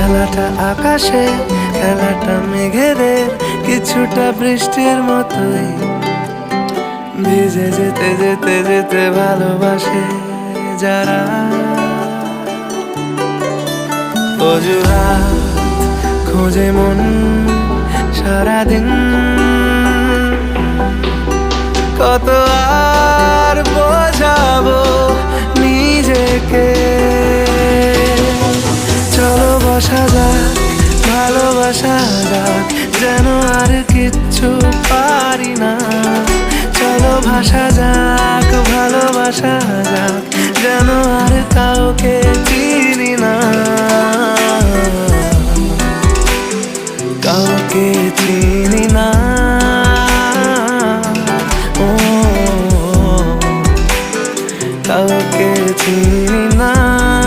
খেলাটা আকাশে, খেলাটা মেঘেদের, কিছুটা বৃষ্টির মতোই। ভিজে যেতে যেতে যেতে ভালোবাসে যারা। অজুহাত খোঁজে মন সারাদিন, কত আর বোঝাবো নিজেকে।